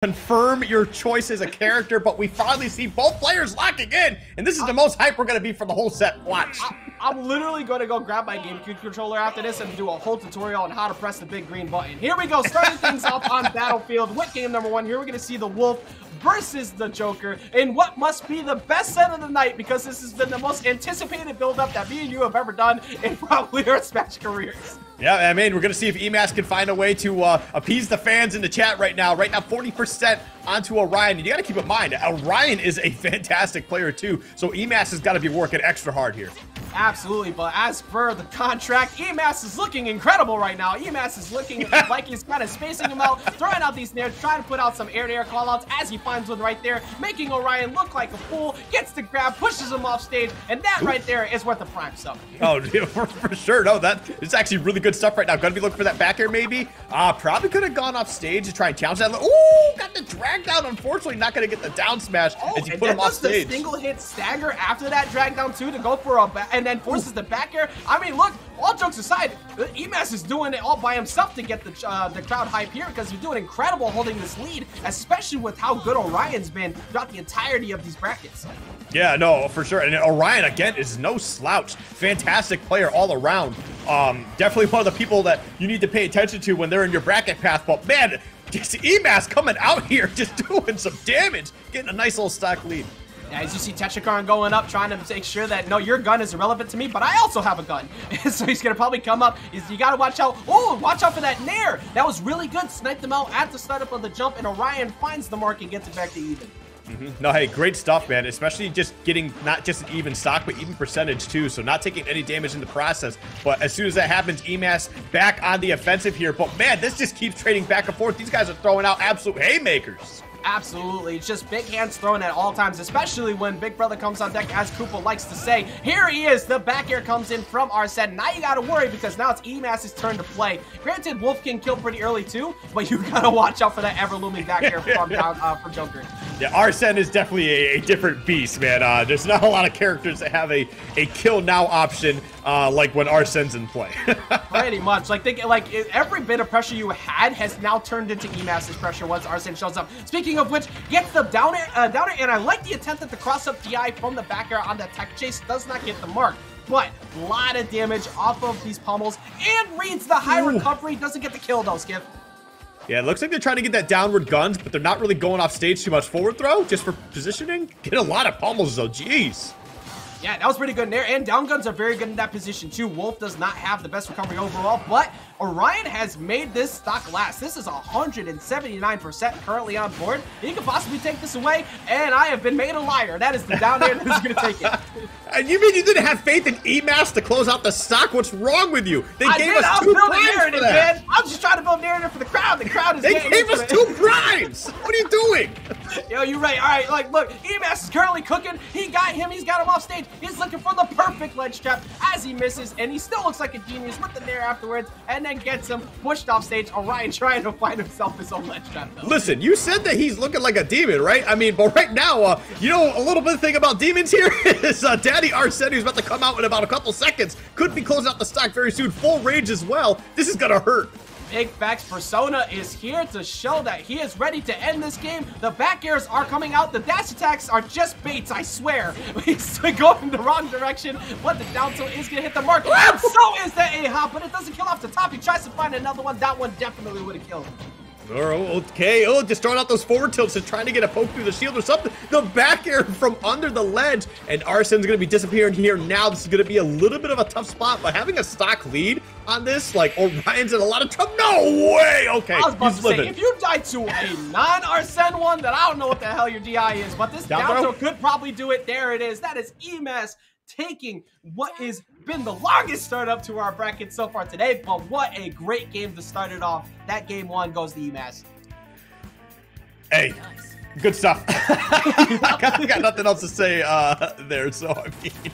confirm your choice as a character, but we finally see both players locking in, and this is the most hype we're going to be for the whole set. Watch. I'm literally going to go grab my GameCube controller after this and do a whole tutorial on how to press the big green button. Here we go, starting things off on Battlefield with game number 1. Here we're going to see the Wolf versus the Joker in what must be the best set of the night, because this has been the most anticipated build-up that me and you have ever done in probably our Smash careers. Yeah, I mean, we're going to see if eMass can find a way to appease the fans in the chat right now. Right now, 40% onto Oryon. And you got to keep in mind, Oryon is a fantastic player too, so eMass has got to be working extra hard here. Absolutely, but as per the contract, eMass is looking incredible right now. eMass is looking like he's kind of spacing him out, throwing out these snares, trying to put out some air-to-air callouts as he finds one right there, making Oryon look like a fool, gets the grab, pushes him off stage, and that right there is worth the prime sub. Oh, for sure. No, that is actually really good stuff right now. Gonna be looking for that back air maybe. Probably could have gone off stage to try and challenge that. Ooh, got the drag down. Unfortunately, not gonna get the down smash as you put him off stage. The single hit stagger after that drag down too to go for a and then forces the back air. I mean, look, all jokes aside, eMass is doing it all by himself to get the crowd hype here, because he's doing incredible holding this lead, especially with how good Oryon's been throughout the entirety of these brackets. Yeah, no, for sure. And Oryon, again, is no slouch. Fantastic player all around. Definitely one of the people that you need to pay attention to when they're in your bracket path. But, man, just eMass coming out here, just doing some damage, getting a nice little stock lead. Yeah, as you see Tetrakarn going up, trying to make sure that, no, your gun is irrelevant to me, but I also have a gun. So he's going to probably come up. You got to watch out. Oh, watch out for that nair. That was really good. Sniped them out at the startup of the jump, and Oryon finds the mark and gets it back to even. No, hey, great stuff, man. Especially just getting not just an even stock, but even percentage too. So not taking any damage in the process. But as soon as that happens, eMass back on the offensive here. But man, this just keeps trading back and forth. These guys are throwing out absolute haymakers. Absolutely. It's just big hands thrown at all times, especially when Big Brother comes on deck, as Koopa likes to say. Here he is. The back air comes in from Arsene. Now you got to worry, because now it's eMass's turn to play. Granted, Wolf can kill pretty early too, but you got to watch out for that ever-looming back air from down for Joker. Yeah, Arsene is definitely a different beast, man. There's not a lot of characters that have a kill now option like when Arsene's in play. Pretty much. Like, every bit of pressure you had has now turned into eMass's pressure once Arsene shows up. Speaking of which, gets the down air, and I like the attempt at the cross-up DI from the back air on that tech chase. Does not get the mark, but a lot of damage off of these pummels, and reads the high recovery. Doesn't get the kill though, Skip. Yeah, it looks like they're trying to get that downward guns, but they're not really going off stage too much. Forward throw, just for positioning. Get a lot of pummels though, jeez. Yeah, that was pretty good in there, and down guns are very good in that position too. Wolf does not have the best recovery overall, but Oryon has made this stock last. This is 179% currently on board. He could possibly take this away, and I have been made a liar. That is the down air who's going to take it. And you mean you didn't have faith in eMass to close out the stock? What's wrong with you? They gave us 2 primes for that. Man. I was just trying to build narrative for the crowd. The crowd is They gave us 2 primes. What are you doing? Yo, you're right. All right, like, look, eMass is currently cooking. He got him. He's got him off stage. He's looking for the perfect ledge trap as he misses, and he still looks like a genius with the nair afterwards, and then gets him pushed off stage. Oryon trying to find himself his own ledge trap, though. Listen, you said that he's looking like a demon, right? I mean, but right now, you know, a little bit of thing about demons here is Daddy Arsene, who's about to come out in about a couple seconds, could be closing out the stock very soon. Full rage as well. This is gonna hurt. Big facts. Persona is here to show that he is ready to end this game. The back airs are coming out. The dash attacks are just baits, I swear. He's going in the wrong direction, but the down tilt is going to hit the mark. And so is the A-hop, but it doesn't kill off the top. He tries to find another one. That one definitely would have killed him. Okay, just throwing out those forward tilts and trying to get a poke through the shield or something. The back air from under the ledge, and Arsene's going to be disappearing here now. This is going to be a little bit of a tough spot, but having a stock lead on this, like, Oryon's in a lot of trouble. No way! Okay, I was about to say, if you die to a non-Arsene one, then I don't know what the hell your DI is, but this down throw could probably do it. There it is. That is eMass taking what has been the longest start up to our bracket so far today, but what a great game to start it off. That game 1 goes to eMass. Hey, good stuff. I got nothing else to say there, so I mean...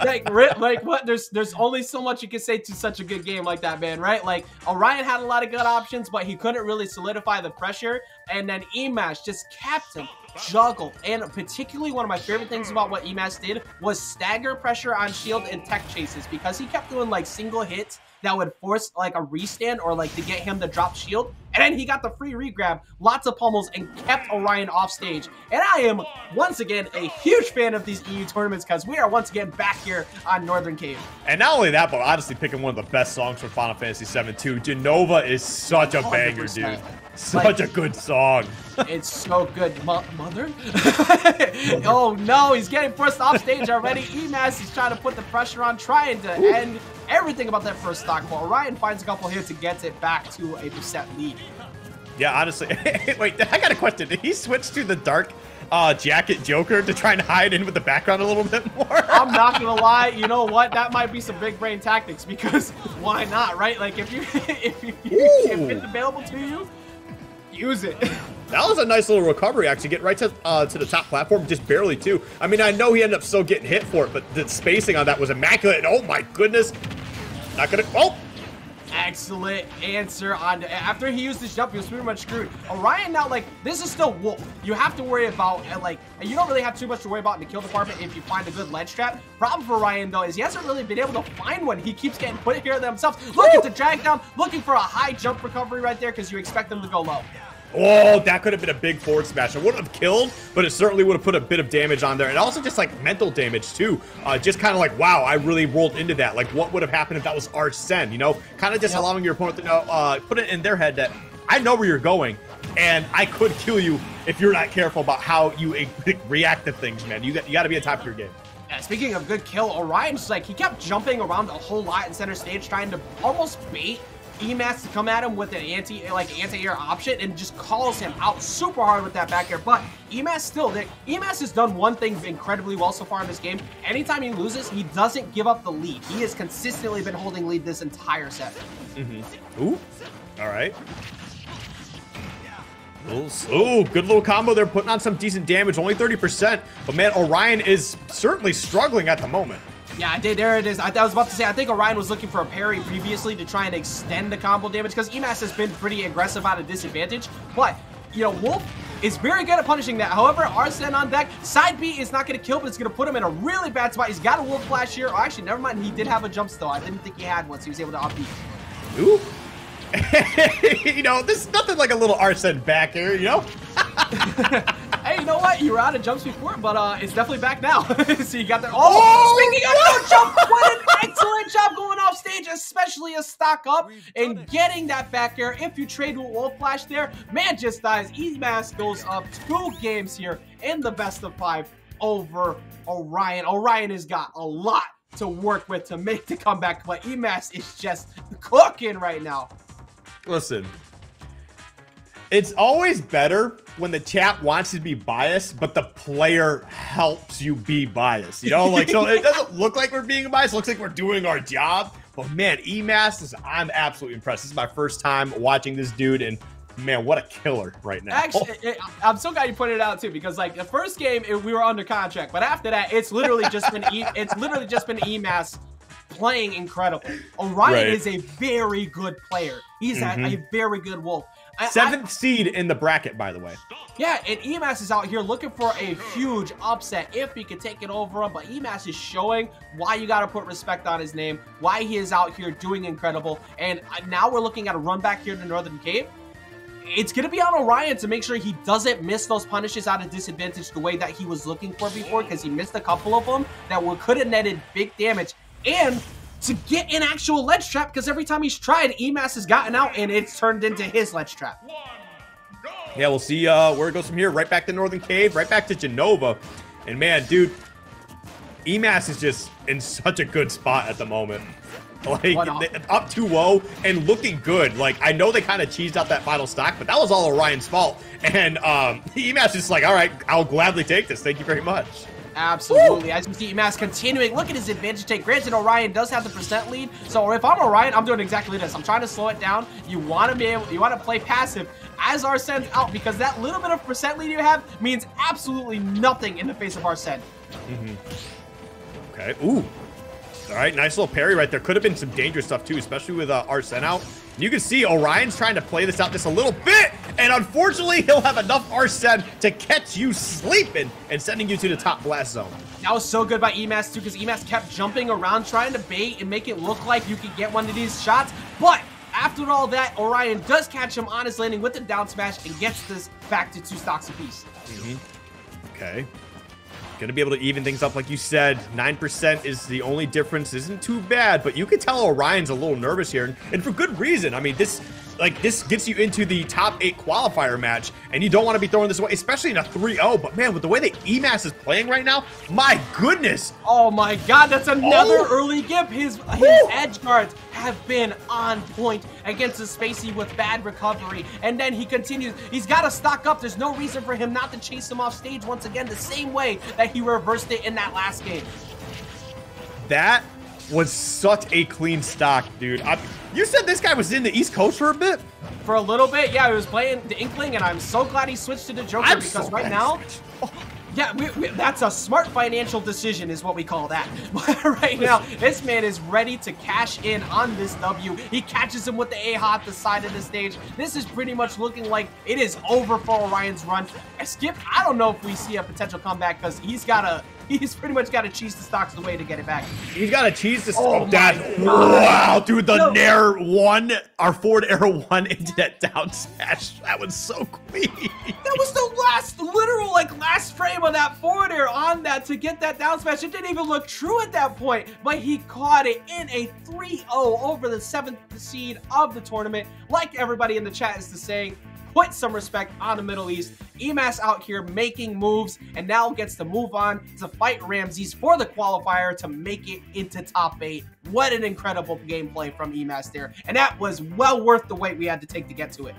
like what? There's only so much you can say to such a good game like that, man, right? Like, Oryon had a lot of good options, but he couldn't really solidify the pressure, and then eMass just kept him juggle. And particularly one of my favorite things about what eMass did was stagger pressure on shield and tech chases, because he kept doing like single hits that would force like a restand or like to get him to drop shield. And then he got the free regrab, lots of pummels, and kept Oryon off stage. And I am, once again, a huge fan of these EU tournaments because we are once again back here on Northern Cave. And not only that, but honestly picking one of the best songs from Final Fantasy VII too. Genova is such a banger, dude. Such a good song. It's so good. Mother? Oh no, he's getting forced off stage already. eMass is trying to put the pressure on, trying to end everything about that first stock. But Oryon finds a couple hits and gets it back to a percent lead. Yeah, honestly. Wait, I got a question. Did he switch to the dark jacket Joker to try and hide in with the background a little bit more? I'm not gonna lie, you know what? That might be some big brain tactics because why not, right? Like if it's available to you, use it. That was a nice little recovery, actually. Get right to the top platform, just barely too. I mean, I know he ended up still getting hit for it, but the spacing on that was immaculate. And oh my goodness, not gonna. Oh. Excellent answer on after he used his jump, he was pretty much screwed. Oryon now, like, this is still Wolf. You have to worry about, like, you don't really have too much to worry about in the kill department if you find a good ledge trap. Problem for Oryon, though, is he hasn't really been able to find one. He keeps getting put here himself. Looking to drag down, looking for a high jump recovery right there because you expect them to go low. Oh, that could have been a big forward smash. It wouldn't have killed, but it certainly would have put a bit of damage on there. And also just like mental damage too. Just kind of like, wow, I really rolled into that. Like what would have happened if that was Arsene, you know? Kind of just allowing your opponent to know, put it in their head that I know where you're going and I could kill you if you're not careful about how you react to things, man. You got to be on top of your game. Yeah, speaking of good kill, Orion's like, he kept jumping around a whole lot in center stage trying to almost bait eMass to come at him with an anti-air option and just calls him out super hard with that back air. But eMass has done one thing incredibly well so far in this game. Anytime he loses, he doesn't give up the lead. He has consistently been holding lead this entire set. Ooh, all right. Ooh, good little combo there, putting on some decent damage, only 30%. But man, Oryon is certainly struggling at the moment. Yeah, there it is. I was about to say, I think Oryon was looking for a parry previously to try and extend the combo damage because eMass has been pretty aggressive at a disadvantage. But, you know, Wolf is very good at punishing that. However, Arsene on deck, side B is not going to kill, but it's going to put him in a really bad spot. He's got a Wolf flash here. Oh, actually, never mind. He did have a jump still. I didn't think he had one, so he was able to upbeat. Ooh. You know, this is nothing like a little Arsene back here, you know? Hey, you know what? You were out of jumps before, but it's definitely back now. So you got that. Oh, speaking of no jump, what an excellent job going off stage, especially a stock up and getting that back air. If you trade with Wolf Flash there, man just dies. eMass goes up 2 games here in the best of 5 over Oryon. Oryon has got a lot to work with to make the comeback, but eMass is just cooking right now. Listen, it's always better when the chat wants you to be biased, but the player helps you be biased. You know, like, so it doesn't look like we're being biased. It looks like we're doing our job. But man, eMass, I'm absolutely impressed. This is my first time watching this dude, and man, what a killer right now. Actually, I'm so glad you pointed it out too, because like the first game we were under contract, but after that, it's literally just been eMass playing incredible. Oryon is a very good player. He's a very good Wolf. 7th seed in the bracket, by the way. Yeah, and eMass is out here looking for a huge upset if he could take it over him, but eMass is showing why you got to put respect on his name, why he is out here doing incredible, and now we're looking at a run back here to Northern Cave. It's going to be on Oryon to make sure he doesn't miss those punishes out of disadvantage the way that he was looking for before, because he missed a couple of them that could have netted big damage, and to get an actual ledge trap, because every time he's tried, eMass has gotten out and it's turned into his ledge trap. Yeah, we'll see where it goes from here. Right back to Northern Cave, right back to Genova. And man, dude, eMass is just in such a good spot at the moment. Like, up 2-0 and looking good. Like, I know they kind of cheesed out that final stock, but that was all Orion's fault. And eMass is just like, all right, I'll gladly take this. Thank you very much. Absolutely. As you see eMass continuing, look at his advantage take. Granted, Oryon does have the percent lead, so if I'm Oryon, I'm doing exactly this. I'm trying to slow it down. You want to play passive as Arsene's out, because that little bit of percent lead you have means absolutely nothing in the face of Arsene. Okay. Ooh. All right, nice little parry right there. Could have been some dangerous stuff too, especially with Arsene out. You can see Orion's trying to play this out just a little bit, and unfortunately, he'll have enough Arsene to catch you sleeping and sending you to the top blast zone. That was so good by eMass too, because eMass kept jumping around trying to bait and make it look like you could get one of these shots, but after all that, Oryon does catch him on his landing with the down smash and gets this back to 2 stocks apiece. Okay. Gonna be able to even things up like you said. 9% is the only difference. Isn't too bad, but you can tell Orion's a little nervous here, and for good reason. I mean, this gets you into the top 8 qualifier match, and you don't want to be throwing this away, especially in a 3-0. But man, with the way that eMass is playing right now, my goodness. Oh my god, that's another early gip. His edge guards have been on point against the Spacey with bad recovery. And then he continues. He's got to stock up. There's no reason for him not to chase him off stage once again, the same way that he reversed it in that last game. That was such a clean stock, dude. You said this guy was in the East Coast for a bit? For a little bit, yeah, he was playing the Inkling, and I'm so glad he switched to the Joker because right now, yeah, that's a smart financial decision is what we call that. Right now, this man is ready to cash in on this W. He catches him with the A-Hop at the side of the stage. This is pretty much looking like it is over for Oryon's run. Skip, I don't know if we see a potential comeback because he's pretty much got to cheese the stocks away to get it back. He's got to cheese the wow, dude, the Nair 1, our forward air 1 into that down smash. That was so quick. That was the last frame of that forward air on that to get that down smash. It didn't even look true at that point, but he caught it in a 3-0 over the 7th seed of the tournament. Like everybody in the chat is saying, put some respect on the Middle East. eMass out here making moves and now gets to move on to fight Ramses for the qualifier to make it into top 8. What an incredible gameplay from eMass there. And that was well worth the wait we had to take to get to it.